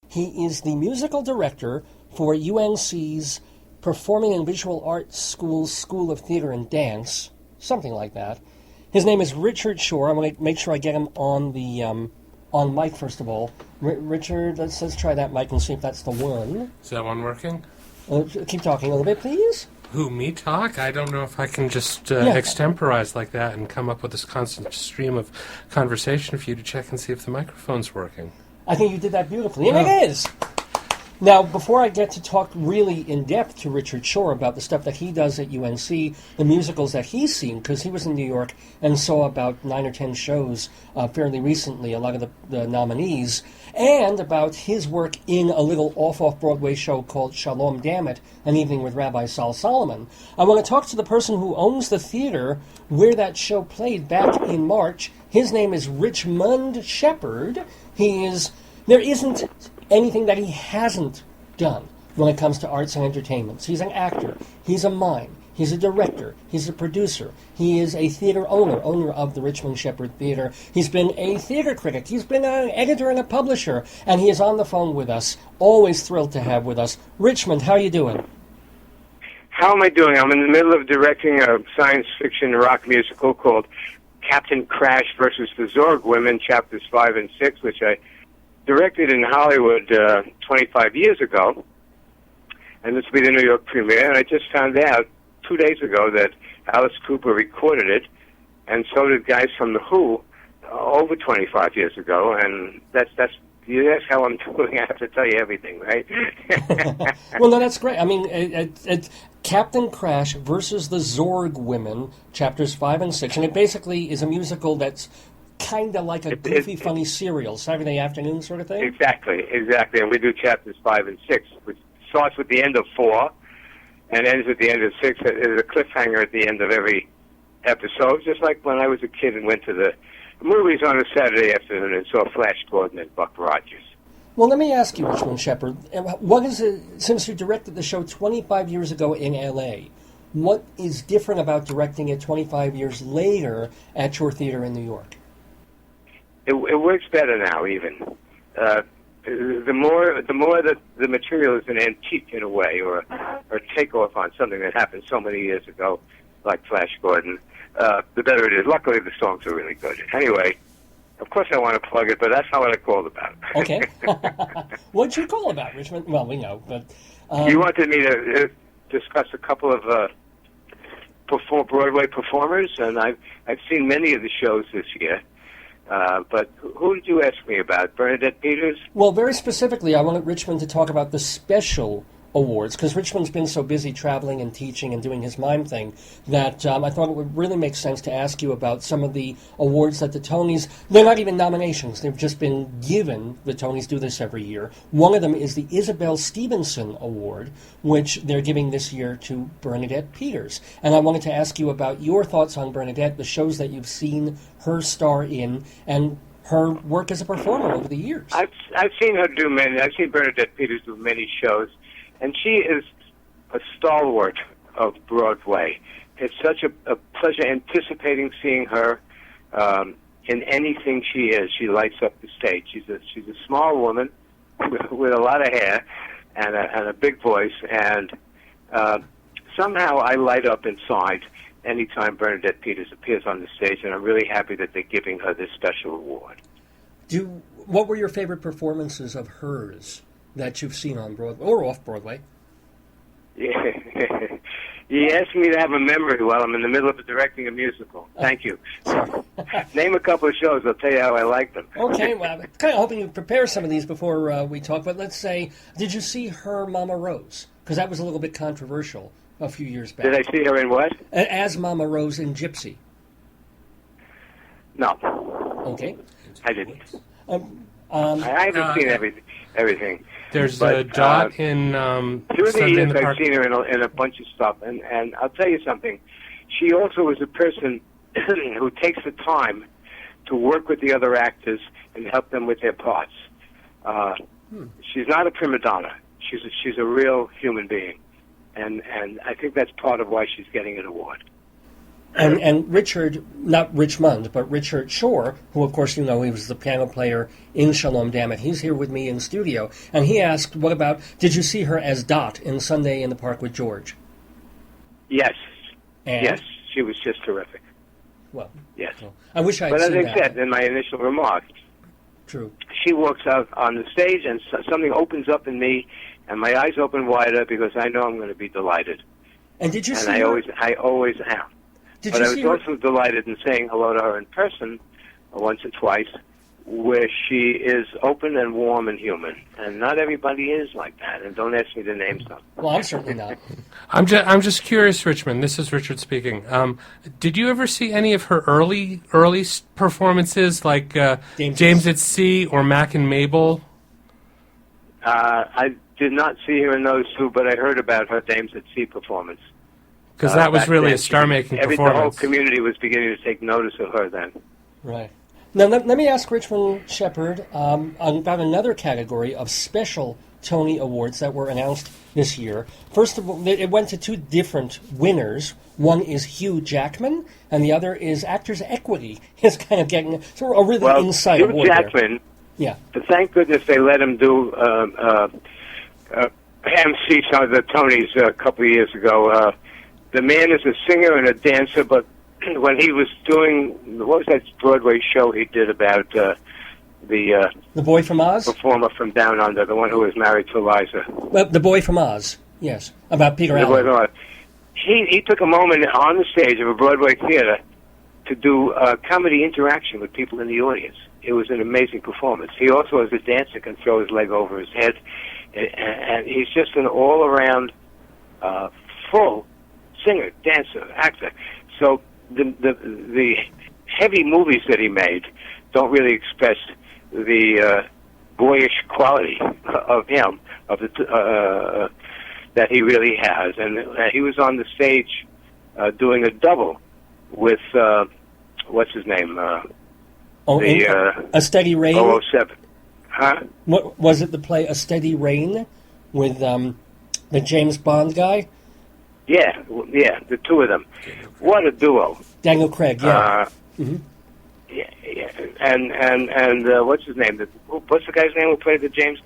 He is the musical director for UNC's Performing and Visual Arts School's School of Theater and Dance, something like that. His name is Richard Shore. I'm going to make sure I get him on the on mic first of all. Richard, let's try that mic and see if that's the one. Is that one working? Keep talking a little bit, please. Who, me talk? I don't know if I can just extemporize like that and come up with this constant stream of conversation for you to check and see if the microphone's working. I think you did that beautifully, and it is! Now, before I get to talk really in depth to Richard Shore about the stuff that he does at UNC, the musicals that he's seen, because he was in New York and saw about 9 or 10 shows fairly recently, a lot of the nominees, and about his work in a little off-Broadway show called Shalom Dammit, An Evening with Rabbi Sol Solomon. I want to talk to the person who owns the theater where that show played back in March. His name is Richmond Shepard. There isn't anything that he hasn't done when it comes to arts and entertainment. He's an actor, he's a mime, he's a director, he's a producer, he is a theater owner of the Richmond Shepard Theater. He's been a theater critic, he's been an editor and a publisher, and he is on the phone with us, always thrilled to have with us. Richmond, how are you doing? How am I doing? I'm in the middle of directing a science fiction rock musical called Captain Crash versus the Zzorgwomen, chapters 5 and 6, which I directed in Hollywood 25 years ago, and this will be the New York premiere. And I just found out 2 days ago that Alice Cooper recorded it, and so did guys from The Who over 25 years ago. And that's how I'm doing. I have to tell you everything, right? Well, no, that's great. I mean, it's Captain Crash versus the Zzorgwomen, chapters 5 and 6, and it basically is a musical that's kind of like a goofy, funny serial, Saturday afternoon sort of thing? Exactly. And we do chapters 5 and 6, which starts with the end of 4 and ends at the end of 6. There's a cliffhanger at the end of every episode, just like when I was a kid and went to the movies on a Saturday afternoon and saw Flash Gordon and Buck Rogers. Well, let me ask you, Richmond Shepard, what is it, since you directed the show 25 years ago in L.A., what is different about directing it 25 years later at your theater in New York? It works better now, even. The more that the material is an antique in a way, or takeoff on something that happened so many years ago, like Flash Gordon, the better it is. Luckily, the songs are really good. Anyway, of course I want to plug it, but that's not what I called about. Okay. What'd you call about, Richmond? Well, we know, but... You wanted me to discuss a couple of Broadway performers, and I've seen many of the shows this year. But who did you ask me about? Bernadette Peters? Well, very specifically, I wanted Richmond to talk about the special awards, because Richmond's been so busy traveling and teaching and doing his mime thing that I thought it would really make sense to ask you about some of the awards that the Tonys, they're not even nominations, they've just been given. The Tonys do this every year. One of them is the Isabel Stevenson Award, which they're giving this year to Bernadette Peters. And I wanted to ask you about your thoughts on Bernadette, the shows that you've seen her star in, and her work as a performer over the years. I've seen her do many. I've seen Bernadette Peters do many shows. And she is a stalwart of Broadway. It's such a pleasure anticipating seeing her in anything she is. She lights up the stage. She's a small woman with a lot of hair and a big voice. And somehow I light up inside anytime Bernadette Peters appears on the stage. And I'm really happy that they're giving her this special award. What were your favorite performances of hers that you've seen on Broadway or off Broadway? Yeah. You asked me to have a memory while I'm in the middle of directing a musical. Thank you. Name a couple of shows. I'll tell you how I like them. Okay, well, I'm kind of hoping you prepare some of these before we talk. But let's say, did you see her Mama Rose? Because that was a little bit controversial a few years back. Did I see her in what? As Mama Rose in Gypsy. No. Okay. I didn't. I haven't seen everything. There's a Dot in through the Sunday years in the Park. I've seen her in a bunch of stuff, and I'll tell you something. She also is a person who takes the time to work with the other actors and help them with their parts. She's not a prima donna. She's a real human being, and I think that's part of why she's getting an award. And Richard, not Richmond, but Richard Shore, who of course you know he was the piano player in Shalom Dammit, he's here with me in studio, and he asked, what about, did you see her as Dot in Sunday in the Park with George? Yes. And? Yes, she was just terrific. Well, yes. Well, I wish I'd But as seen I that. said in my initial remark, True. she walks out on the stage and something opens up in me, and my eyes open wider because I know I'm going to be delighted. And did you And see I her? always am. Did But you I was see her? also delighted in saying hello to her in person once or twice, where she is open and warm and human. And not everybody is like that. And don't ask me to name some. Well, I'm certainly not. I'm just curious, Richmond. This is Richard speaking. Did you ever see any of her early performances, like James at Sea or Mac and Mabel? I did not see her in those two, but I heard about her Dames at Sea performance. Because that was Back really then, a star-making the whole performance. community was beginning to take notice of her then. Right. Now, let me ask Richmond Shepard about another category of special Tony Awards that were announced this year. First of all, it went to two different winners. One is Hugh Jackman, and the other is Actors Equity. He's kind of getting sort of a really inside Hugh award Jackman, there. Yeah. thank goodness they let him do MC some of the Tonys a couple of years ago. The man is a singer and a dancer, but when he was doing, what was that Broadway show he did about the Boy from Oz? performer from Down Under, the one who was married to Eliza? Well, The Boy from Oz, yes. About Peter The Allen. Boy from Oz. He took a moment on the stage of a Broadway theater to do comedy interaction with people in the audience. It was an amazing performance. He also, as a dancer, can throw his leg over his head, and he's just an all-around full singer, dancer, actor. So the heavy movies that he made don't really express the boyish quality of him, of the that he really has. And he was on the stage doing a double with what's his name? A Steady Rain? 007. Huh? What was it? The play A Steady Rain with the James Bond guy? Yeah, the two of them. What a duo. Daniel Craig, yeah. Yeah, and what's his name? What's the guy's name who played the James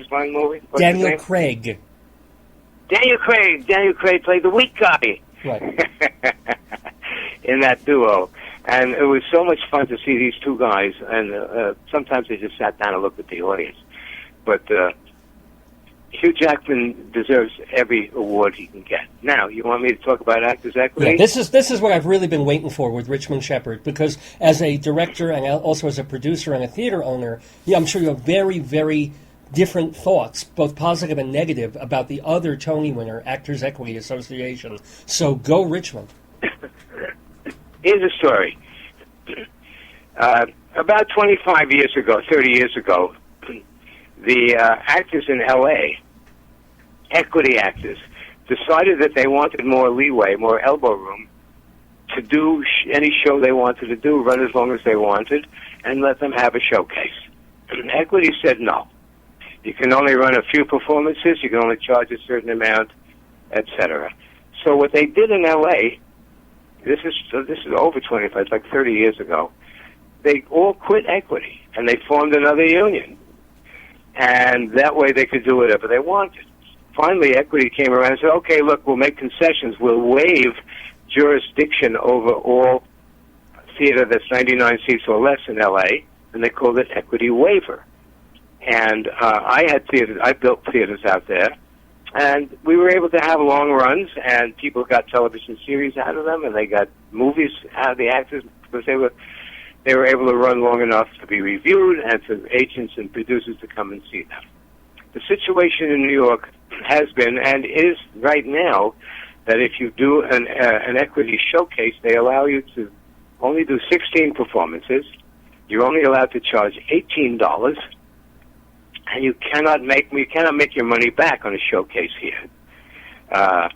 Bond movie? What's his Daniel name? Craig. Daniel Craig played the weak guy. Right. In that duo. And it was so much fun to see these two guys, and sometimes they just sat down and looked at the audience. But Hugh Jackman deserves every award he can get. Now, you want me to talk about Actors Equity? Yeah, this is what I've really been waiting for with Richmond Shepard, because as a director and also as a producer and a theater owner, yeah, I'm sure you have very, very different thoughts, both positive and negative, about the other Tony winner, Actors Equity Association. So go Richmond. Here's a story. About 25 years ago, 30 years ago, the actors in L.A., equity actors, decided that they wanted more leeway, more elbow room to do any show they wanted to do, run as long as they wanted, and let them have a showcase. Equity said no. You can only run a few performances, you can only charge a certain amount, etc. So what they did in L.A., this is over 25, it's like 30 years ago, they all quit equity, and they formed another union. And that way they could do whatever they wanted. Finally, equity came around and said, okay, look, we'll make concessions. We'll waive jurisdiction over all theater that's 99 seats or less in L.A., and they called it equity waiver. And I built theaters out there, and we were able to have long runs, and people got television series out of them, and they got movies out of the actors because they were able to run long enough to be reviewed and for agents and producers to come and see them. The situation in New York has been and is right now that if you do an equity showcase, they allow you to only do 16 performances. You're only allowed to charge $18, and you cannot make your money back on a showcase here. The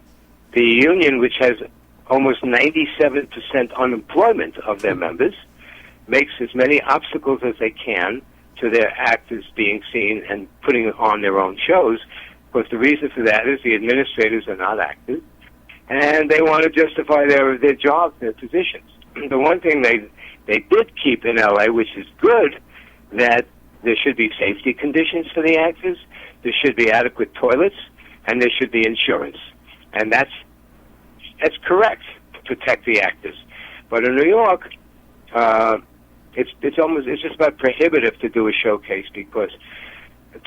union, which has almost 97% unemployment of their members, makes as many obstacles as they can to their actors being seen and putting on their own shows, because the reason for that is the administrators are not actors, and they want to justify their jobs, their positions. The one thing they did keep in L.A., which is good, that there should be safety conditions for the actors, there should be adequate toilets, and there should be insurance. And that's correct to protect the actors. But in New York, it's just about prohibitive to do a showcase, because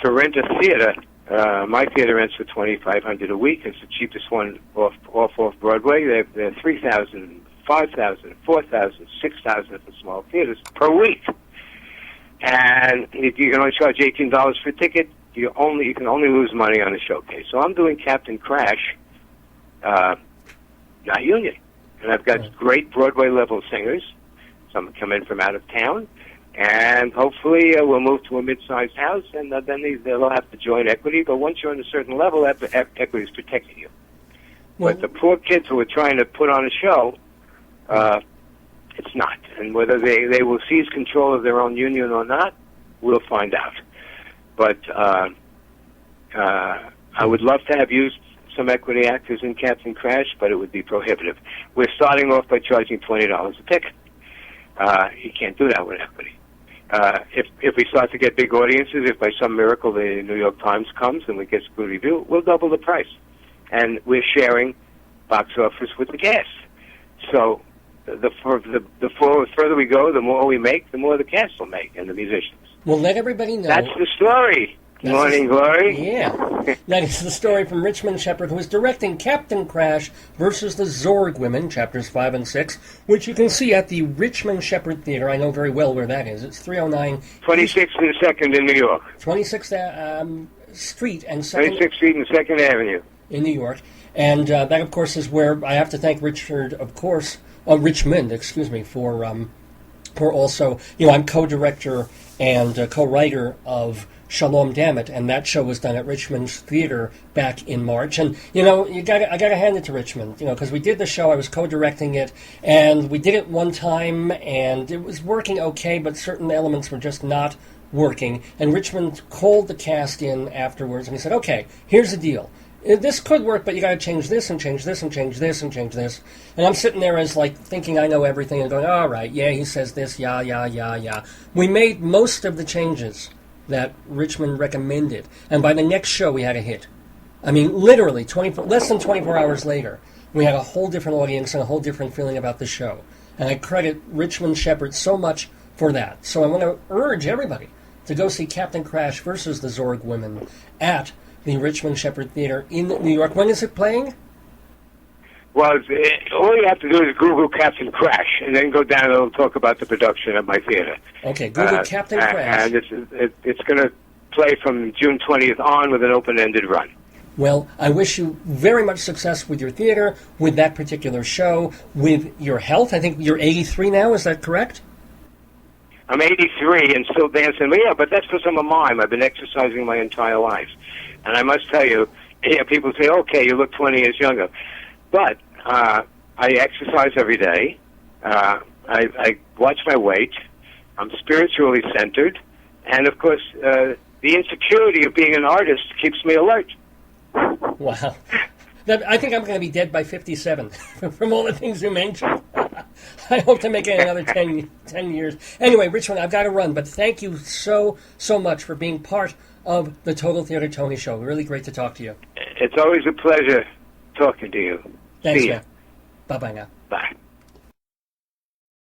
to rent a theater, my theater rents for $2,500 a week. It's the cheapest one off Broadway. They're $3,000, $5,000, $4,000, $6,000 for small theaters per week. And if you can only charge $18 for a ticket, you can only lose money on a showcase. So I'm doing Captain Crash, not union, and I've got great Broadway level singers. Some come in from out of town, and hopefully we'll move to a mid-sized house, and then they'll have to join equity. But once you're on a certain level, equity is protecting you. Well, but the poor kids who are trying to put on a show, it's not. And whether they will seize control of their own union or not, we'll find out. But I would love to have used some equity actors in Captain Crash, but it would be prohibitive. We're starting off by charging $20 a ticket. You can't do that with equity. If we start to get big audiences, if by some miracle the New York Times comes and we get a good review, we'll double the price. And we're sharing box office with the cast. So the further we go, the more we make, the more the cast will make, and the musicians. Well, let everybody know. That's the story. Morning Glory. Yeah. That is the story from Richmond Shepard, who is directing Captain Crash versus the Zzorgwomen, chapters 5 and 6, which you can see at the Richmond Shepard Theater. I know very well where that is. It's 309... 26th and 2nd in New York. 26th Street and 2nd... 26th Street and 2nd Avenue. In New York. And that, of course, is where I have to thank Richmond, for also... I'm co-director and co-writer of Shalom Dammit, and that show was done at Richmond's Theater back in March. And, I gotta hand it to Richmond, because we did the show, I was co-directing it, and we did it one time, and it was working okay, but certain elements were just not working. And Richmond called the cast in afterwards, and he said, okay, here's the deal. This could work, but you gotta change this, and change this, and change this, and change this. And I'm sitting there as, thinking I know everything, and going, all right, yeah, he says this, yeah. We made most of the changes that Richmond recommended. And by the next show, we had a hit. I mean, literally, less than 24 hours later, we had a whole different audience and a whole different feeling about the show. And I credit Richmond Shepard so much for that. So I want to urge everybody to go see Captain Crash versus the Zzorgwomen at the Richmond Shepard Theater in New York. When is it playing? Well, all you have to do is Google Captain Crash, and then go down and it'll talk about the production at my theater. Okay, Google Captain Crash. And it's going to play from June 20th on with an open-ended run. Well, I wish you very much success with your theater, with that particular show, with your health. I think you're 83 now, is that correct? I'm 83 and still dancing. Yeah, but that's because I'm a mime. I've been exercising my entire life. And I must tell you, people say, okay, you look 20 years younger. But I exercise every day. I watch my weight. I'm spiritually centered. And, of course, the insecurity of being an artist keeps me alert. Wow. I think I'm going to be dead by 57 from all the things you mentioned. I hope to make it another 10 years. Anyway, Richmond, I've got to run, but thank you so much for being part of the Total Theater Tony Show. Really great to talk to you. It's always a pleasure talking to you. Thanks, See ya. man. Bye-bye now. Bye.